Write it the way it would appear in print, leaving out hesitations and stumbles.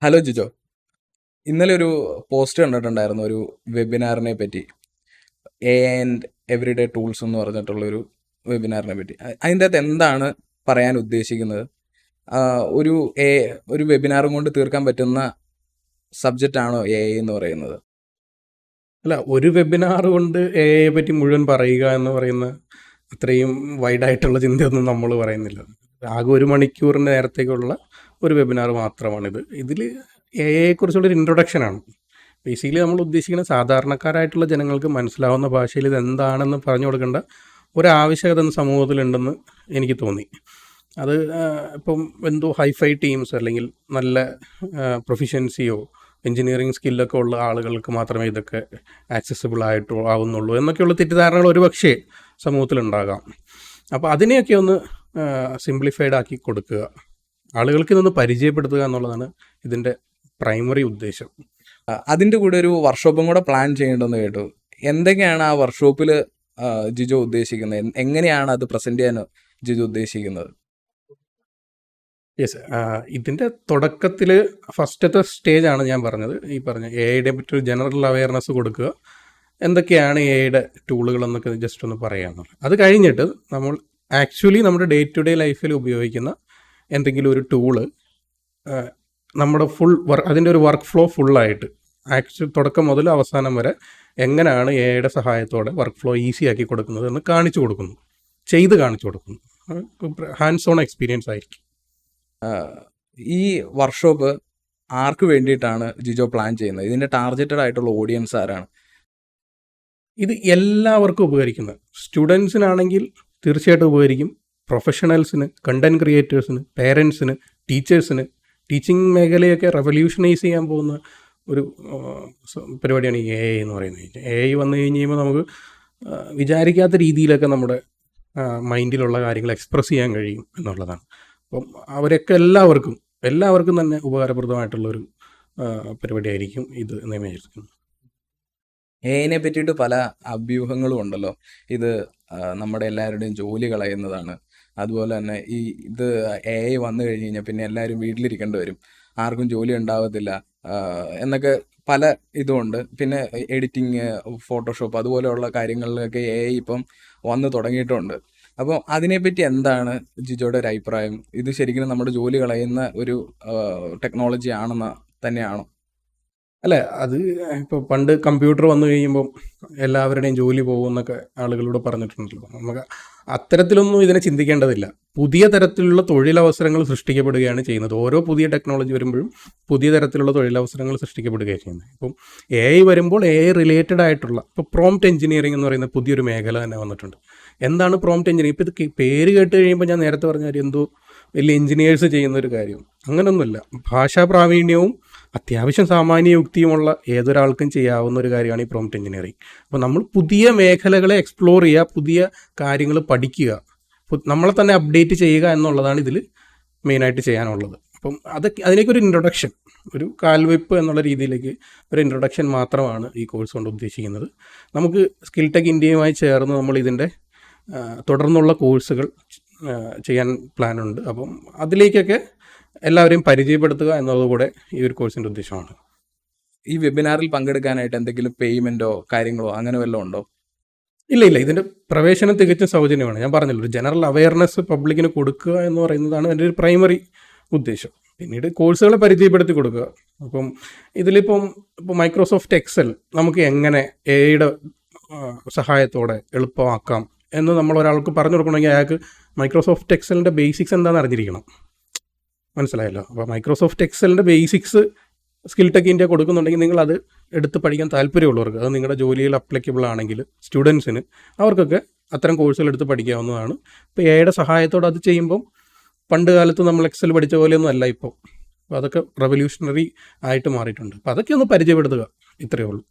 Hello Jijo. ഇന്നലെ ഒരു post കണ്ടിട്ടുണ്ടായിരുന്നു ഒരു വെബിനാറിനെ പറ്റി. എ ആൻഡ് എവറിഡേ ടൂൾസ് എന്ന് പറഞ്ഞിട്ടുള്ളൊരു വെബിനാറിനെ പറ്റി. അതിൻ്റെ അകത്ത് എന്താണ് പറയാൻ ഉദ്ദേശിക്കുന്നത്? ആ, ഒരു എ ഒരു വെബിനാറും കൊണ്ട് തീർക്കാൻ പറ്റുന്ന സബ്ജക്റ്റ് ആണോ എ ഐ എന്ന് പറയുന്നത്? അല്ല, ഒരു വെബിനാർ കൊണ്ട് എ ഐയെ പറ്റി മുഴുവൻ പറയുക എന്ന് പറയുന്ന അത്രയും വൈഡായിട്ടുള്ള ചിന്തയൊന്നും നമ്മൾ പറയുന്നില്ല. ആകെ 1 മണിക്കൂറിൻ്റെ നേരത്തേക്കുള്ള ഒരു വെബിനാർ മാത്രമാണിത്. ഇതിൽ എ ഐയെക്കുറിച്ചുള്ളൊരു ഇൻട്രൊഡക്ഷനാണ്. ബേസിക്കലി നമ്മൾ ഉദ്ദേശിക്കുന്ന സാധാരണക്കാരായിട്ടുള്ള ജനങ്ങൾക്ക് മനസ്സിലാവുന്ന ഭാഷയിൽ ഇത് എന്താണെന്ന് പറഞ്ഞു കൊടുക്കേണ്ട ഒരാവശ്യകത സമൂഹത്തിലുണ്ടെന്ന് എനിക്ക് തോന്നി. അത് ഇപ്പം എന്തോ ഹൈഫൈ ടീംസ് അല്ലെങ്കിൽ നല്ല പ്രൊഫിഷ്യൻസിയോ എൻജിനീയറിങ് സ്കില്ലൊക്കെ ഉള്ള ആളുകൾക്ക് മാത്രമേ ഇതൊക്കെ ആക്സസിബിൾ ആവുന്നുള്ളൂ എന്നൊക്കെയുള്ള തെറ്റിദ്ധാരണകൾ ഒരുപക്ഷേ സമൂഹത്തിലുണ്ടാകാം. അപ്പോൾ അതിനെയൊക്കെ ഒന്ന് സിംപ്ലിഫൈഡ് ആക്കി കൊടുക്കുക, ആളുകൾക്ക് ഇതൊന്ന് പരിചയപ്പെടുത്തുക എന്നുള്ളതാണ് ഇതിൻ്റെ പ്രൈമറി ഉദ്ദേശം. അതിൻ്റെ കൂടെ ഒരു വർക്ക്ഷോപ്പും കൂടെ പ്ലാൻ ചെയ്യേണ്ടെന്ന് കേട്ടു. എന്തൊക്കെയാണ് ആ വർക്ക്ഷോപ്പിൽ ജിജോ ഉദ്ദേശിക്കുന്നത്? എങ്ങനെയാണ് അത് പ്രസൻറ്റ് ചെയ്യാൻ ജിജോ ഉദ്ദേശിക്കുന്നത്? യെസ്, ഇതിൻ്റെ തുടക്കത്തിൽ ഫസ്റ്റത്തെ സ്റ്റേജാണ് ഞാൻ പറഞ്ഞത്. ഈ പറഞ്ഞ എ ഐയുടെ പറ്റി ഒരു ജനറൽ അവയർനെസ് കൊടുക്കുക, എന്തൊക്കെയാണ് എ ഐയുടെ ടൂളുകൾ എന്നൊക്കെ ജസ്റ്റ് ഒന്ന് പറയാമെന്നുള്ളത്. അത് കഴിഞ്ഞിട്ട് നമ്മൾ ആക്ച്വലി നമ്മുടെ ഡേ ടു ഡേ ലൈഫിൽ ഉപയോഗിക്കുന്ന എന്തെങ്കിലും ഒരു ടൂള് നമ്മുടെ അതിൻ്റെ ഒരു വർക്ക് ഫ്ലോ ഫുള്ളായിട്ട് തുടക്കം മുതൽ അവസാനം വരെ എങ്ങനെയാണ് എ ഐയുടെ സഹായത്തോടെ വർക്ക് ഫ്ലോ ഈസി ആക്കി കൊടുക്കുന്നത് എന്ന് കാണിച്ചു കൊടുക്കുന്നു, ചെയ്ത് കാണിച്ചു കൊടുക്കുന്നു. ഹാൻഡ്സ് ഓൺ എക്സ്പീരിയൻസ് ആയിരിക്കും. ഈ വർക്ക്ഷോപ്പ് ആർക്ക് വേണ്ടിയിട്ടാണ് ജിജോ പ്ലാൻ ചെയ്യുന്നത്? ഇതിൻ്റെ ടാർഗറ്റഡ് ആയിട്ടുള്ള ഓഡിയൻസ് ആരാണ്? ഇത് എല്ലാവർക്കും ഉപകരിക്കുന്നത്. സ്റ്റുഡൻസിനാണെങ്കിൽ തീർച്ചയായിട്ടും ഉപകരിക്കും, പ്രൊഫഷണൽസിന്, കണ്ടൻറ് ക്രിയേറ്റേഴ്സിന്, പേരൻസിന്, ടീച്ചേഴ്സിന്. ടീച്ചിങ് മേഖലയൊക്കെ റെവല്യൂഷനൈസ് ചെയ്യാൻ പോകുന്ന ഒരു പരിപാടിയാണ് ഈ എ ഐ എന്ന് പറയുന്നത്. എ ഐ വന്നു കഴിഞ്ഞ് കഴിയുമ്പോൾ നമുക്ക് വിചാരിക്കാത്ത രീതിയിലൊക്കെ നമ്മുടെ മൈൻഡിലുള്ള കാര്യങ്ങൾ എക്സ്പ്രസ് ചെയ്യാൻ കഴിയും എന്നുള്ളതാണ്. അപ്പം അവരൊക്കെ എല്ലാവർക്കും തന്നെ ഉപകാരപ്രദമായിട്ടുള്ളൊരു പരിപാടിയായിരിക്കും ഇത് എന്ന് വിചാരിക്കുന്നു. എഐനെ പറ്റിയിട്ട് പല അഭ്യൂഹങ്ങളും ഉണ്ടല്ലോ. ഇത് നമ്മുടെ എല്ലാവരുടെയും ജോലി കളയുന്നതാണ്. അതുപോലെ തന്നെ ഇത് എ ഐ വന്നു കഴിഞ്ഞ് കഴിഞ്ഞാൽ പിന്നെ എല്ലാവരും വീട്ടിലിരിക്കേണ്ടി വരും, ആർക്കും ജോലി ഉണ്ടാവത്തില്ല എന്നൊക്കെ പല ഇതുമുണ്ട്. പിന്നെ എഡിറ്റിങ്, ഫോട്ടോഷോപ്പ് അതുപോലെയുള്ള കാര്യങ്ങളിലൊക്കെ എ ഐ ഇപ്പം വന്നു തുടങ്ങിയിട്ടുണ്ട്. അപ്പോൾ അതിനെപ്പറ്റി എന്താണ് ജിജോയുടെ ഒരു അഭിപ്രായം? ഇത് ശരിക്കും നമ്മുടെ ജോലി കളയുന്ന ഒരു ടെക്നോളജി ആണെന്ന് തന്നെയാണോ? അല്ല, അത് ഇപ്പോൾ പണ്ട് കമ്പ്യൂട്ടർ വന്നു കഴിയുമ്പം എല്ലാവരുടെയും ജോലി പോകുമെന്നൊക്കെ ആളുകളോട് പറഞ്ഞിട്ടുണ്ടല്ലോ. നമുക്ക് അത്തരത്തിലൊന്നും ഇതിനെ ചിന്തിക്കേണ്ടതില്ല. പുതിയ തരത്തിലുള്ള തൊഴിലവസരങ്ങൾ സൃഷ്ടിക്കപ്പെടുകയാണ് ചെയ്യുന്നത്. ഓരോ പുതിയ ടെക്നോളജി വരുമ്പോഴും പുതിയ തരത്തിലുള്ള തൊഴിലവസരങ്ങൾ സൃഷ്ടിക്കപ്പെടുകയാണ് ചെയ്യുന്നത്. ഇപ്പം എ ഐ വരുമ്പോൾ എ ഐ റിലേറ്റഡ് ആയിട്ടുള്ള ഇപ്പോൾ പ്രോംപ്റ്റ് എഞ്ചിനീയറിംഗ് എന്ന് പറയുന്ന പുതിയൊരു മേഖല തന്നെ വന്നിട്ടുണ്ട്. എന്താണ് പ്രോംപ്റ്റ് എഞ്ചിനീയറിംഗ്? ഇപ്പോൾ ഇത് പേര് കേട്ട് കഴിയുമ്പോൾ ഞാൻ നേരത്തെ പറഞ്ഞ കാര്യം എന്തോ വലിയ എഞ്ചിനീയേഴ്സ് ചെയ്യുന്നൊരു കാര്യം, അങ്ങനെയൊന്നുമില്ല. ഭാഷാ പ്രാവീണ്യവും അത്യാവശ്യം സാമാന്യ യുക്തിയുമുള്ള ഏതൊരാൾക്കും ചെയ്യാവുന്ന ഒരു കാര്യമാണ് ഈ പ്രോംപ്റ്റ് എഞ്ചിനീയറിംഗ്. അപ്പോൾ നമ്മൾ പുതിയ മേഖലകളെ എക്സ്പ്ലോർ ചെയ്യുക, പുതിയ കാര്യങ്ങൾ പഠിക്കുക, നമ്മളെ തന്നെ അപ്ഡേറ്റ് ചെയ്യുക എന്നുള്ളതാണ് ഇതിൽ മെയിനായിട്ട് ചെയ്യാനുള്ളത്. അപ്പം അതിലേക്കൊരു ഇൻട്രൊഡക്ഷൻ, ഒരു കാൽവെപ്പ് എന്നുള്ള രീതിയിലേക്ക് ഒരു ഇൻട്രൊഡക്ഷൻ മാത്രമാണ് ഈ കോഴ്സ് കൊണ്ട് ഉദ്ദേശിക്കുന്നത്. നമുക്ക് സ്കിൽ ടെക് ഇന്ത്യയുമായി ചേർന്ന് നമ്മൾ ഇതിൻ്റെ തുടർന്നുള്ള കോഴ്സുകൾ ചെയ്യാൻ പ്ലാനുണ്ട്. അപ്പം അതിലേക്കൊക്കെ എല്ലാവരെയും പരിചയപ്പെടുത്തുക എന്നതുകൂടെ ഈ ഒരു കോഴ്സിൻ്റെ ഉദ്ദേശമാണ്. ഈ വെബിനാറിൽ പങ്കെടുക്കാനായിട്ട് എന്തെങ്കിലും പേയ്മെൻറ്റോ കാര്യങ്ങളോ അങ്ങനെ വല്ലതും ഉണ്ടോ? ഇല്ല, ഇതിൻ്റെ പ്രവേശനം തികച്ചും സൗജന്യമാണ്. ഞാൻ പറഞ്ഞല്ലോ, ഒരു ജനറൽ അവയർനെസ് പബ്ലിക്കിന് കൊടുക്കുക എന്ന് പറയുന്നതാണ് എൻ്റെ ഒരു പ്രൈമറി ഉദ്ദേശം. പിന്നീട് കോഴ്സുകളെ പരിചയപ്പെടുത്തി കൊടുക്കുക. അപ്പം ഇതിലിപ്പം മൈക്രോസോഫ്റ്റ് എക്സൽ നമുക്ക് എങ്ങനെ എ ഐയുടെ സഹായത്തോടെ എളുപ്പമാക്കാം എന്ന് നമ്മൾ ഒരാൾക്ക് പറഞ്ഞു കൊടുക്കണമെങ്കിൽ അയാൾക്ക് മൈക്രോസോഫ്റ്റ് എക്സലിൻ്റെ ബേസിക്സ് എന്താണെന്ന് അറിഞ്ഞിരിക്കണം. മനസ്സിലായല്ലോ? അപ്പോൾ മൈക്രോസോഫ്റ്റ് എക്സലിൻ്റെ ബേസിക്സ് സ്കിൽ ടെക് ഇന്ത്യ കൊടുക്കുന്നുണ്ടെങ്കിൽ നിങ്ങളത് എടുത്ത് പഠിക്കാൻ താല്പര്യമുള്ളവർക്ക്, അത് നിങ്ങളുടെ ജോലിയിൽ അപ്ലിക്കബിൾ ആണെങ്കിൽ സ്റ്റുഡൻസിന്, അവർക്കൊക്കെ അത്തരം കോഴ്സുകൾ എടുത്ത് പഠിക്കാവുന്നതാണ്. ഇപ്പോൾ എയുടെ സഹായത്തോടെ അത് ചെയ്യുമ്പം പണ്ട് കാലത്ത് നമ്മൾ എക്സൽ പഠിച്ച പോലെയൊന്നും അല്ല ഇപ്പോൾ. അപ്പോൾ അതൊക്കെ റെവല്യൂഷണറി ആയിട്ട് മാറിയിട്ടുണ്ട്. അപ്പോൾ അതൊക്കെ ഒന്ന് പരിചയപ്പെടുത്തുക, ഇത്രയേ ഉള്ളൂ.